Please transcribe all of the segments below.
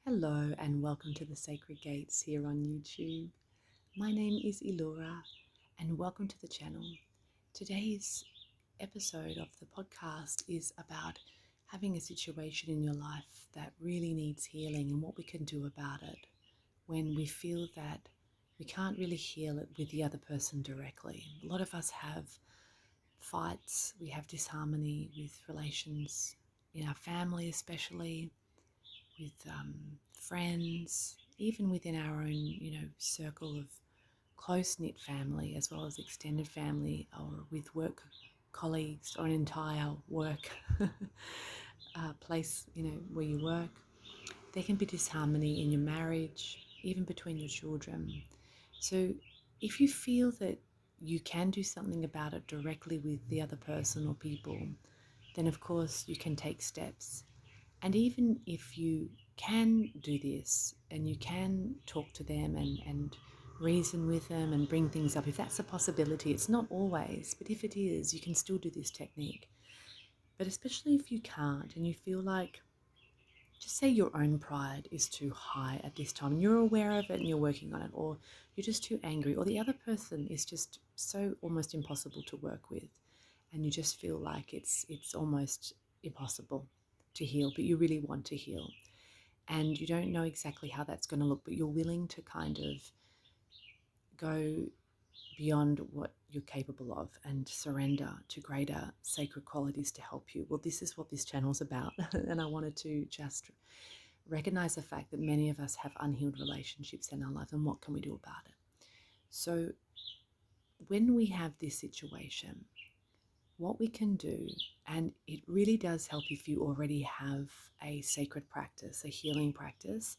Hello and welcome to the Sacred Gates here on YouTube. My name is Illura and welcome to the channel. Today's episode of the podcast is about having a situation in your life that really needs healing and what we can do about it when we feel that we can't really heal it with the other person directly. A lot of us have fights, we have disharmony with relations in our family especially, with friends, even within our own, circle of close-knit family as well as extended family, or with work colleagues or an entire work place, where you work. There can be disharmony in your marriage, even between your children. So if you feel that you can do something about it directly with the other person or people, then of course you can take steps. And even if you can do this and you can talk to them and reason with them and bring things up, if that's a possibility, it's not always, but if it is, you can still do this technique. But especially if you can't and you feel like, just say your own pride is too high at this time and you're aware of it and you're working on it, or you're just too angry, or the other person is just so almost impossible to work with, and you just feel like it's almost impossible to heal, but you really want to heal and you don't know exactly how that's going to look, but you're willing to kind of go beyond what you're capable of and surrender to greater sacred qualities to help you. Well, this is what this channel's about. And I wanted to just recognize the fact that many of us have unhealed relationships in our life, and what can we do about it? So when we have this situation, what we can do, and it really does help if you already have a sacred practice, a healing practice.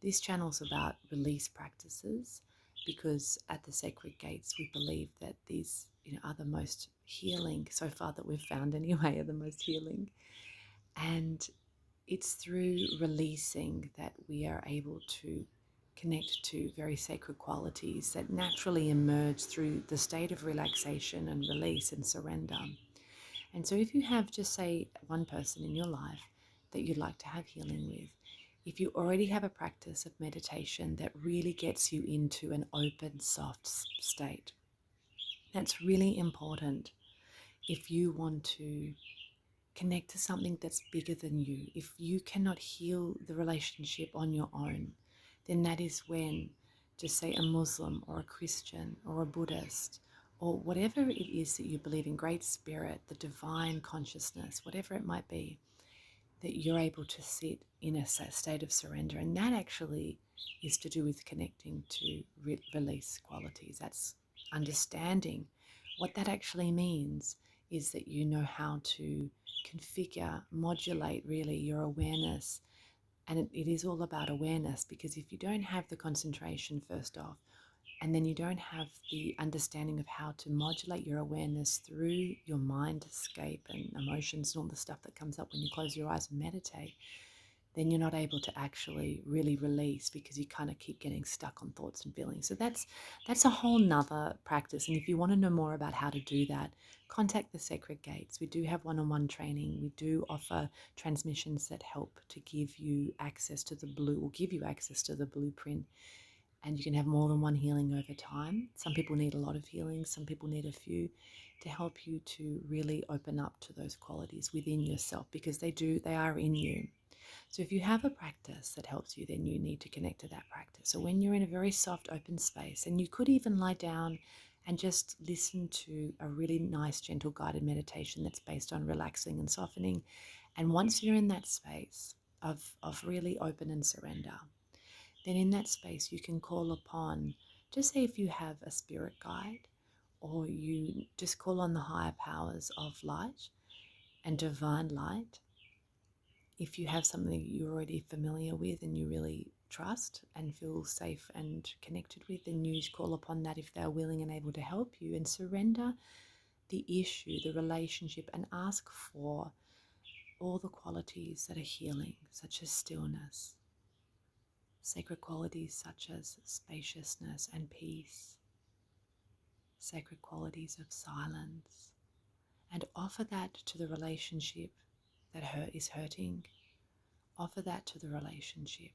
This channel's about release practices, because at the Sacred Gates we believe that these are the most healing, so far that we've found anyway, are the most healing. And it's through releasing that we are able to connect to very sacred qualities that naturally emerge through the state of relaxation and release and surrender. And so if you have, just say, one person in your life that you'd like to have healing with, if you already have a practice of meditation that really gets you into an open, soft state, that's really important. If you want to connect to something that's bigger than you, if you cannot heal the relationship on your own, then that is when, just say, a Muslim or a Christian or a Buddhist or whatever it is that you believe in, great spirit, the divine consciousness, whatever it might be, that you're able to sit in a state of surrender. And that actually is to do with connecting to release qualities. That's understanding what that actually means, is that you know how to configure, modulate really your awareness. And it is all about awareness, because if you don't have the concentration first off, and then you don't have the understanding of how to modulate your awareness through your mind escape and emotions and all the stuff that comes up when you close your eyes and meditate, then you're not able to actually really release, because you kind of keep getting stuck on thoughts and feelings. So that's a whole nother practice. And if you want to know more about how to do that, contact the Sacred Gates. We do have one-on-one training. We do offer transmissions that help to give you access to the blueprint, and you can have more than one healing over time. Some people need a lot of healing, some people need a few, to help you to really open up to those qualities within yourself, because they are in you. So if you have a practice that helps you, then you need to connect to that practice. So when you're in a very soft, open space, and you could even lie down and just listen to a really nice, gentle, guided meditation that's based on relaxing and softening. And once you're in that space of really open and surrender, then in that space you can call upon, just say if you have a spirit guide, or you just call on the higher powers of light and divine light. If you have something you're already familiar with and you really trust and feel safe and connected with, then you call upon that if they're willing and able to help you, and surrender the issue, the relationship, and ask for all the qualities that are healing, such as stillness, sacred qualities such as spaciousness and peace, sacred qualities of silence, and offer that to the relationship that is hurting. Offer that to the relationship.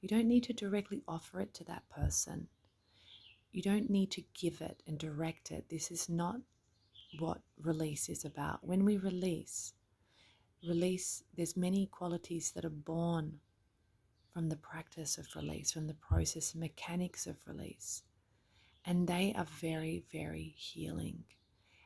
You don't need to directly offer it to that person. You don't need to give it and direct it. This is not what release is about. When we release, there's many qualities that are born from the practice of release, from the process and mechanics of release. And they are very, very healing.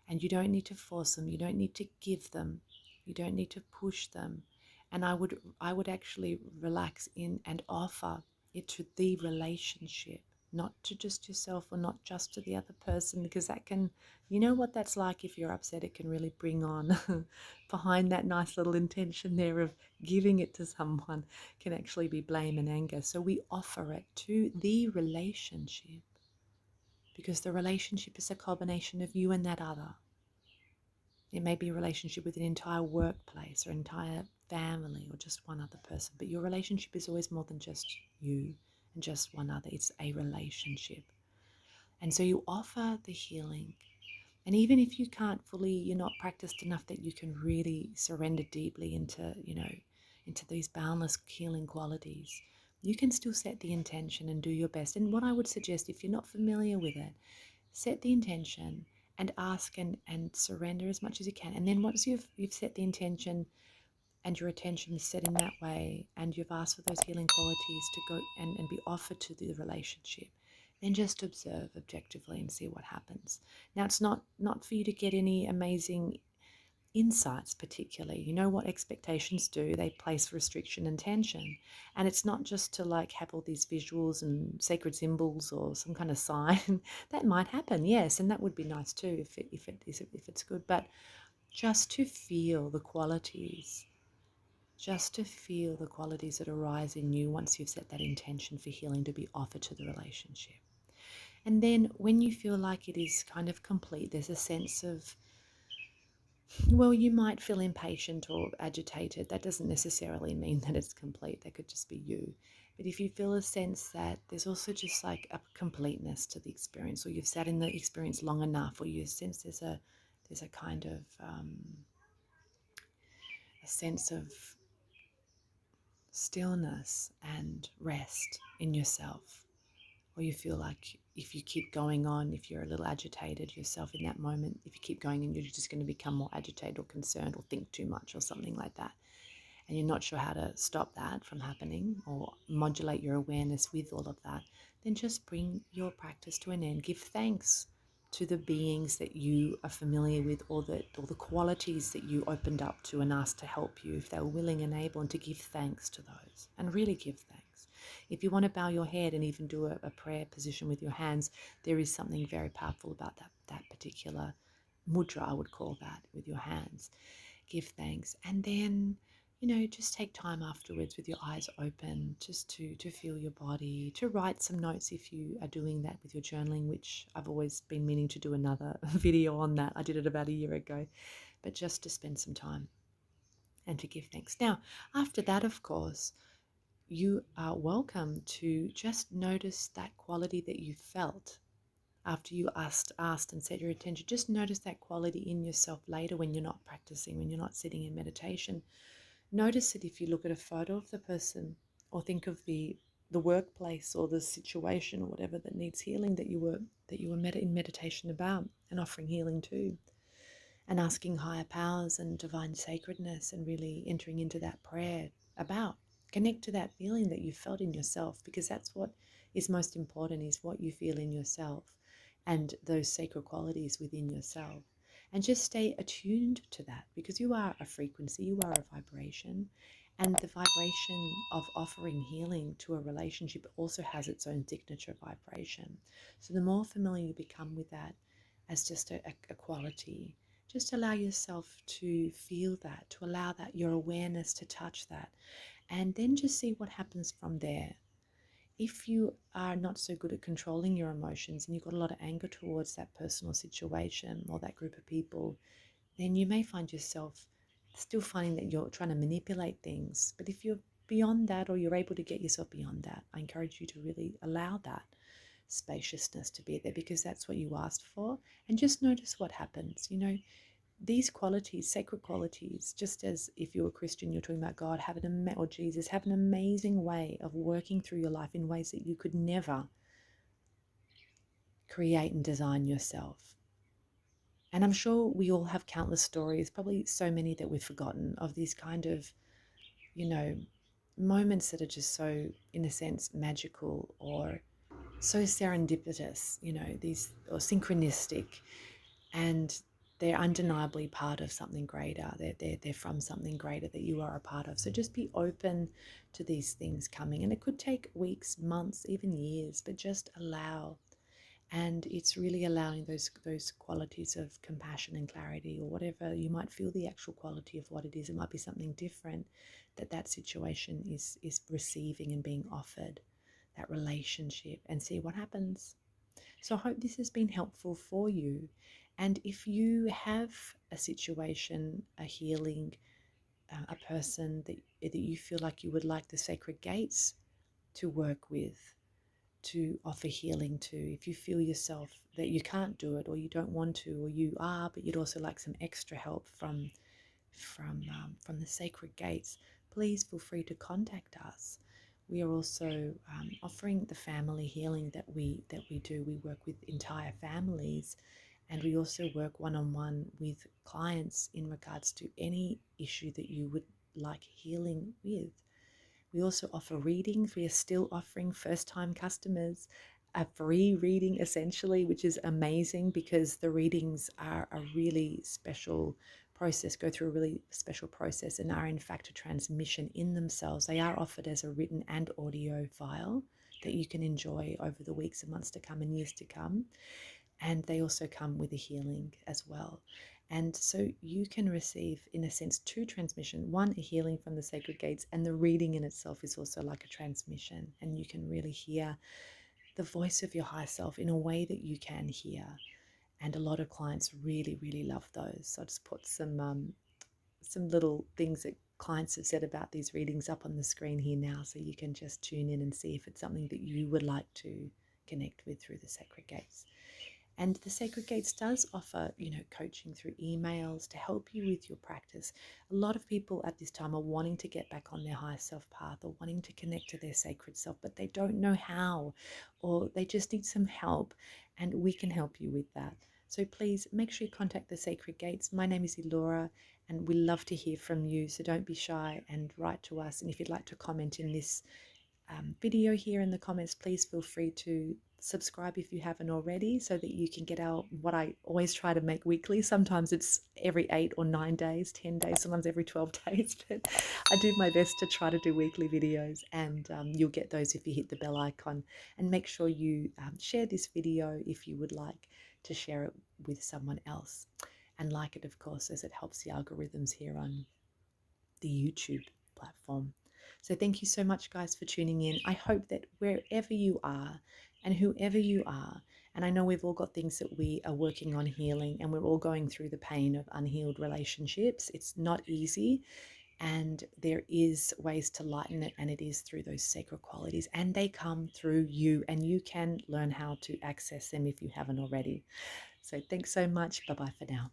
And you don't need to force them. You don't need to give them. You don't need to push them. And I would actually relax in and offer it to the relationship, not to just yourself or not just to the other person, because that can, you know what that's like if you're upset, it can really bring on behind that nice little intention there of giving it to someone can actually be blame and anger. So we offer it to the relationship because the relationship is a combination of you and that other. It may be a relationship with an entire workplace or entire family or just one other person, but your relationship is always more than just you and just one other. It's a relationship. And so you offer the healing. And even if you can't fully, you're not practiced enough that you can really surrender deeply into, into these boundless healing qualities, you can still set the intention and do your best. And what I would suggest, if you're not familiar with it, set the intention and ask and surrender as much as you can. And then once you've set the intention and your attention is set in that way and you've asked for those healing qualities to go and be offered to the relationship, then just observe objectively and see what happens. Now, it's not for you to get any amazing insights particularly. You know what expectations do? They place restriction and tension. And it's not just to like have all these visuals and sacred symbols or some kind of sign. That might happen, yes, and that would be nice too if it's good. But just to feel the qualities, that arise in you once you've set that intention for healing to be offered to the relationship. And then when you feel like it is kind of complete, there's a sense of, well, you might feel impatient or agitated. That doesn't necessarily mean that it's complete. That could just be you. But if you feel a sense that there's also just like a completeness to the experience, or you've sat in the experience long enough, or you sense there's a kind of a sense of stillness and rest in yourself, or you feel like if you keep going on, if you're a little agitated yourself in that moment, if you keep going and you're just going to become more agitated or concerned or think too much or something like that, and you're not sure how to stop that from happening or modulate your awareness with all of that, then just bring your practice to an end. Give thanks to the beings that you are familiar with, or the qualities that you opened up to and asked to help you, if they were willing and able, and to give thanks to those and really give thanks. If you want to bow your head and even do a prayer position with your hands, there is something very powerful about that particular mudra, I would call that, with your hands. Give thanks. And then, just take time afterwards with your eyes open, just to feel your body, to write some notes if you are doing that with your journaling, which I've always been meaning to do another video on that. I did it about a year ago, but just to spend some time and to give thanks. Now, after that, of course, you are welcome to just notice that quality that you felt after you asked and set your attention. Just notice that quality in yourself later when you're not practicing, when you're not sitting in meditation. Notice it if you look at a photo of the person, or think of the workplace or the situation or whatever that needs healing that you were in meditation about and offering healing to, and asking higher powers and divine sacredness and really entering into that prayer about. Connect to that feeling that you felt in yourself, because that's what is most important, is what you feel in yourself and those sacred qualities within yourself. And just stay attuned to that, because you are a frequency, you are a vibration, and the vibration of offering healing to a relationship also has its own signature vibration. So the more familiar you become with that as just a quality, just allow yourself to feel that, to allow that, your awareness to touch that, and then just see what happens from there. If you are not so good at controlling your emotions and you've got a lot of anger towards that personal situation or that group of people, then you may find yourself still finding that you're trying to manipulate things. But if you're beyond that, or you're able to get yourself beyond that, I encourage you to really allow that spaciousness to be there, because that's what you asked for. And just notice what happens. these qualities, sacred qualities, just as if you're a Christian, you're talking about God, or Jesus, have an amazing way of working through your life in ways that you could never create and design yourself. And I'm sure we all have countless stories, probably so many that we've forgotten, of these kind of, moments that are just so, in a sense, magical or so serendipitous, these, or synchronistic, and they're undeniably part of something greater. They're from something greater that you are a part of. So just be open to these things coming. And it could take weeks, months, even years, but just allow. And it's really allowing those qualities of compassion and clarity, or whatever you might feel the actual quality of what it is. It might be something different that situation is receiving and being offered, that relationship, and see what happens. So I hope this has been helpful for you. And if you have a situation, a healing, a person that you feel like you would like the sacred gates to work with, to offer healing to, if you feel yourself that you can't do it, or you don't want to, or you are, but you'd also like some extra help from the sacred gates, please feel free to contact us. We are also offering the family healing that we do. We work with entire families, and we also work one-on-one with clients in regards to any issue that you would like healing with. We also offer readings. We are still offering first-time customers a free reading, essentially, which is amazing, because the readings are a really special process, go through a really special process, and are in fact a transmission in themselves. They are offered as a written and audio file that you can enjoy over the weeks and months to come and years to come. And they also come with a healing as well. And so you can receive, in a sense, two transmission. One, a healing from the sacred gates, and the reading in itself is also like a transmission. And you can really hear the voice of your higher self in a way that you can hear. And a lot of clients really, really love those. So I just put some little things that clients have said about these readings up on the screen here now, so you can just tune in and see if it's something that you would like to connect with through the sacred gates. And the Sacred Gates does offer, coaching through emails to help you with your practice. A lot of people at this time are wanting to get back on their higher self path, or wanting to connect to their sacred self, but they don't know how, or they just need some help, and we can help you with that. So please make sure you contact the Sacred Gates. My name is Illura, and we love to hear from you. So don't be shy and write to us. And if you'd like to comment in this video here in the comments, please feel free to subscribe if you haven't already, so that you can get what I always try to make weekly. Sometimes it's every 8 or 9 days, 10 days, sometimes every 12 days, but I do my best to try to do weekly videos, and you'll get those if you hit the bell icon. And make sure you share this video if you would like to share it with someone else, and like it, of course, as it helps the algorithms here on the YouTube platform. So thank you so much, guys, for tuning in. I hope that wherever you are and whoever you are, and I know we've all got things that we are working on healing, and we're all going through the pain of unhealed relationships. It's not easy, and there is ways to lighten it, and it is through those sacred qualities, and they come through you, and you can learn how to access them if you haven't already. So thanks so much. Bye-bye for now.